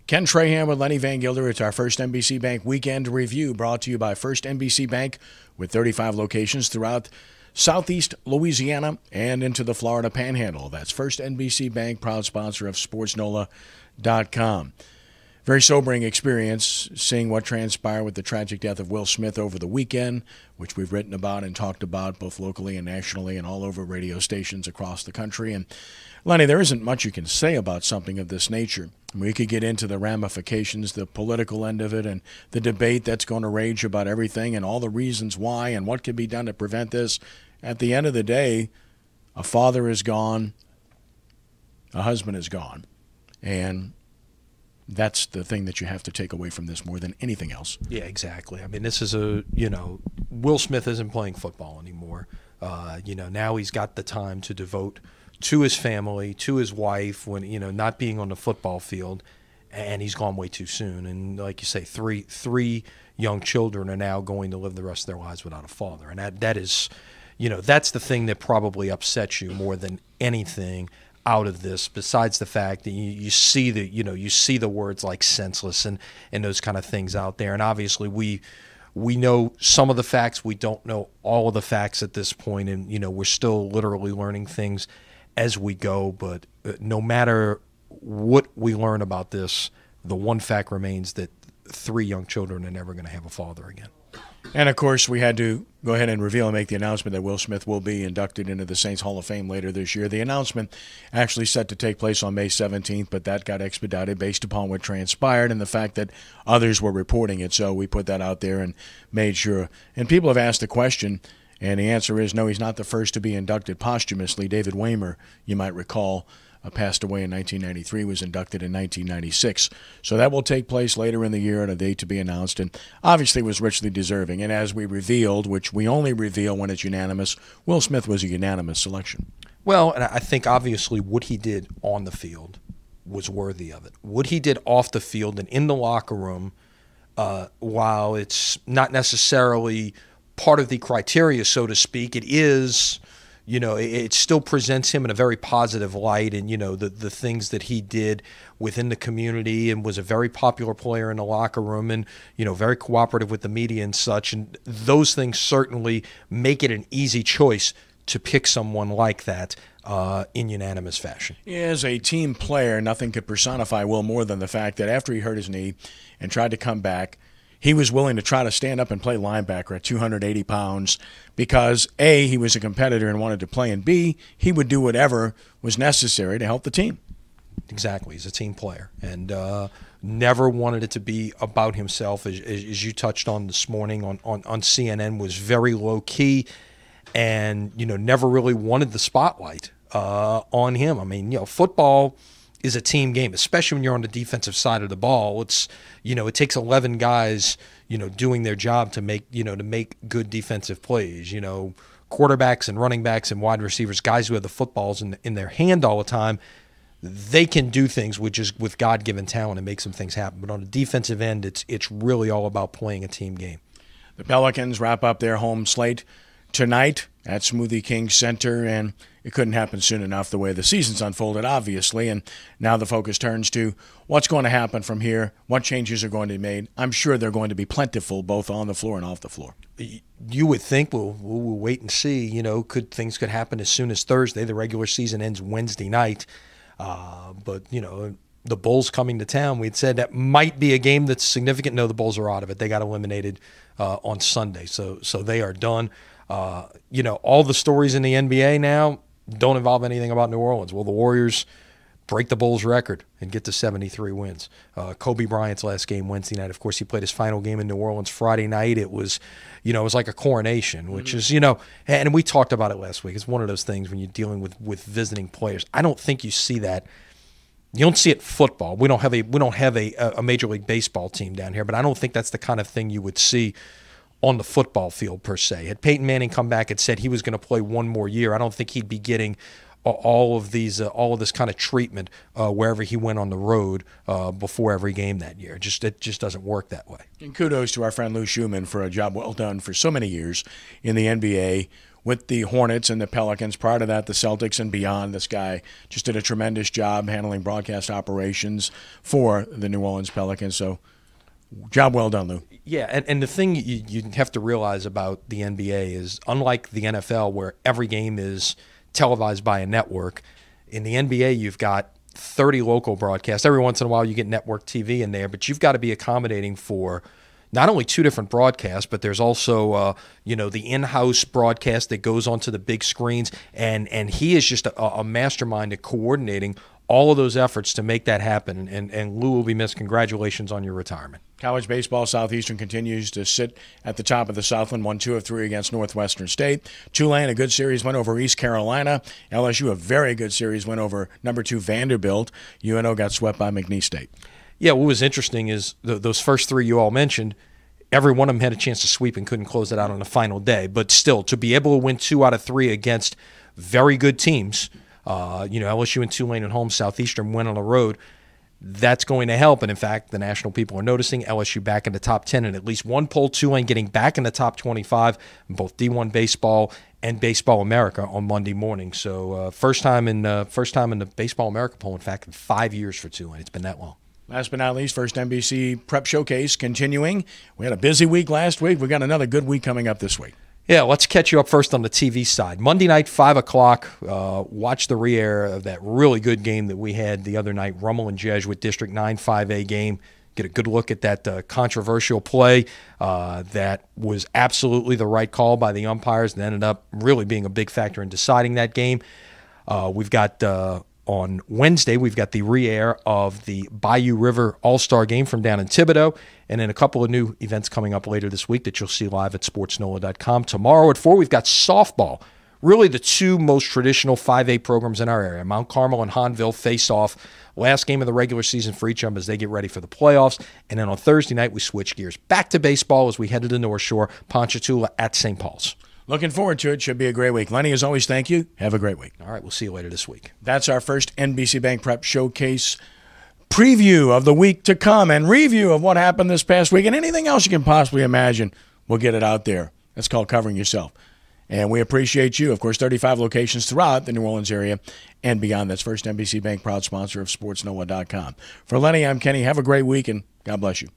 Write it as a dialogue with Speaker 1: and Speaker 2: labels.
Speaker 1: Ken Trahan with Lenny Van Gilder. It's our First NBC Bank Weekend Review, brought to you by First NBC Bank with 35 locations throughout Southeast Louisiana and into the Florida Panhandle. That's First NBC Bank, proud sponsor of SportsNola.com. Very sobering experience seeing what transpired with the tragic death of Will Smith over the weekend, which we've written about and talked about both locally and nationally and all over radio stations across the country. And Lenny, there isn't much you can say about something of this nature. We could get into the ramifications, the political end of it, and the debate that's going to rage about everything and all the reasons why and what can be done to prevent this. At the end of the day, a father is gone, a husband is gone, and that's the thing that you have to take away from this more than anything else.
Speaker 2: Yeah, exactly. I mean, this is Will Smith isn't playing football anymore. Now he's got the time to devote to his family, to his wife, when, not being on the football field, and he's gone way too soon. And like you say, three young children are now going to live the rest of their lives without a father. And that is, that's the thing that probably upsets you more than anything out of this, besides the fact that you see the words like senseless and those kind of things out there. And obviously we know some of the facts. We don't know all of the facts at this point, and we're still literally learning things as we go. But no matter what we learn about this, the one fact remains that 3 young children are never going to have a father again.
Speaker 1: And, of course, we had to go ahead and reveal and make the announcement that Will Smith will be inducted into the Saints Hall of Fame later this year. The announcement actually set to take place on May 17th, but that got expedited based upon what transpired and the fact that others were reporting it. So we put that out there and made sure. And people have asked the question, and the answer is no, he's not the first to be inducted posthumously. David Waymer, you might recall, passed away in 1993, was inducted in 1996. So that will take place later in the year at a date to be announced, and obviously was richly deserving. And as we revealed, which we only reveal when it's unanimous, Will Smith was a unanimous selection.
Speaker 2: Well, and I think obviously what he did on the field was worthy of it. What he did off the field and in the locker room, while it's not necessarily part of the criteria, so to speak, it is... it still presents him in a very positive light, and, the things that he did within the community, and was a very popular player in the locker room, and, very cooperative with the media and such. And those things certainly make it an easy choice to pick someone like that in unanimous fashion.
Speaker 1: As a team player, nothing could personify Will more than the fact that after he hurt his knee and tried to come back, he was willing to try to stand up and play linebacker at 280 pounds because, A, he was a competitor and wanted to play, and B, he would do whatever was necessary to help the team.
Speaker 2: Exactly. He's a team player and never wanted it to be about himself, as you touched on this morning on CNN, was very low-key and, never really wanted the spotlight on him. I mean, football is a team game, especially when you're on the defensive side of the ball. It's, it takes 11 guys, doing their job to make good defensive plays. Quarterbacks and running backs and wide receivers, guys who have the footballs in their hand all the time, they can do things with God-given talent and make some things happen. But on the defensive end, it's really all about playing a team game.
Speaker 1: The Pelicans wrap up their home slate tonight at Smoothie King Center, and it couldn't happen soon enough the way the season's unfolded, obviously, and now the focus turns to what's going to happen from here, what changes are going to be made. I'm sure they're going to be plentiful both on the floor and off the floor.
Speaker 2: You would think we'll wait and see. Things could happen as soon as Thursday. The regular season ends Wednesday night, but the Bulls coming to town, we'd said that might be a game that's significant. No, the Bulls are out of it. They got eliminated on Sunday, so they are done. All the stories in the NBA now don't involve anything about New Orleans. Well, the Warriors break the Bulls record and get to 73 wins. Kobe Bryant's last game Wednesday night. Of course, he played his final game in New Orleans Friday night. It was, it was like a coronation, which is, and we talked about it last week. It's one of those things when you're dealing with visiting players. I don't think you see that. You don't see it in football. We don't have a Major League Baseball team down here, but I don't think that's the kind of thing you would see on the football field per se. Had Peyton Manning come back and said he was going to play one more year, I don't think he'd be getting all of this kind of treatment wherever he went on the road before every game that year. It just doesn't work that way.
Speaker 1: And kudos to our friend Lou Schumann for a job well done for so many years in the NBA with the Hornets and the Pelicans. Prior to that, the Celtics and beyond. This guy just did a tremendous job handling broadcast operations for the New Orleans Pelicans. So, job well done, Lou.
Speaker 2: Yeah, and the thing you have to realize about the NBA is, unlike the NFL where every game is televised by a network, in the NBA you've got 30 local broadcasts. Every once in a while you get network TV in there, but you've got to be accommodating for not only two different broadcasts, but there's also the in-house broadcast that goes onto the big screens, and he is just a mastermind at coordinating all of those efforts to make that happen. And Lou will be missed. Congratulations on your retirement.
Speaker 1: College baseball, Southeastern continues to sit at the top of the Southland, won 2 of 3 against Northwestern State. Tulane, a good series win over East Carolina. LSU, a very good series win over number 2 Vanderbilt. UNO got swept by McNeese State.
Speaker 2: Yeah, what was interesting is those first 3 you all mentioned, every one of them had a chance to sweep and couldn't close it out on the final day. But still, to be able to win 2 out of 3 against very good teams, LSU and Tulane at home, Southeastern win on the road, that's going to help. And in fact, the national people are noticing LSU back in the top 10 in at least one poll, Tulane getting back in the top 25 in both D1 baseball and Baseball America on Monday morning. So first time in the Baseball America poll, in fact, in 5 years for Tulane. It's been that long.
Speaker 1: Last but not least, First NBC Prep Showcase continuing. We had a busy week last week. We got another good week coming up this week. Yeah,
Speaker 2: let's catch you up first on the TV side. Monday night, 5 o'clock, watch the re-air of that really good game that we had the other night, Rummel and Jesuit District 9 5A game. Get a good look at that controversial play that was absolutely the right call by the umpires and ended up really being a big factor in deciding that game. We've got on Wednesday, we've got the re-air of the Bayou River All-Star Game from down in Thibodaux, and then a couple of new events coming up later this week that you'll see live at sportsnola.com. Tomorrow at 4, we've got softball. Really the 2 most traditional 5A programs in our area. Mount Carmel and Hahnville face off. Last game of the regular season for each of them as they get ready for the playoffs. And then on Thursday night, we switch gears back to baseball as we head to the North Shore, Ponchatoula at St. Paul's.
Speaker 1: Looking forward to it. Should be a great week. Lenny, as always, thank you. Have a great week.
Speaker 2: All right, we'll see you later this week.
Speaker 1: That's our first NBC Bank Prep Showcase preview of the week to come and review of what happened this past week and anything else you can possibly imagine. We'll get it out there. That's called covering yourself. And we appreciate you. Of course, 35 locations throughout the New Orleans area and beyond. That's First NBC Bank, proud sponsor of SportsNola.com. For Lenny, I'm Kenny. Have a great week, and God bless you.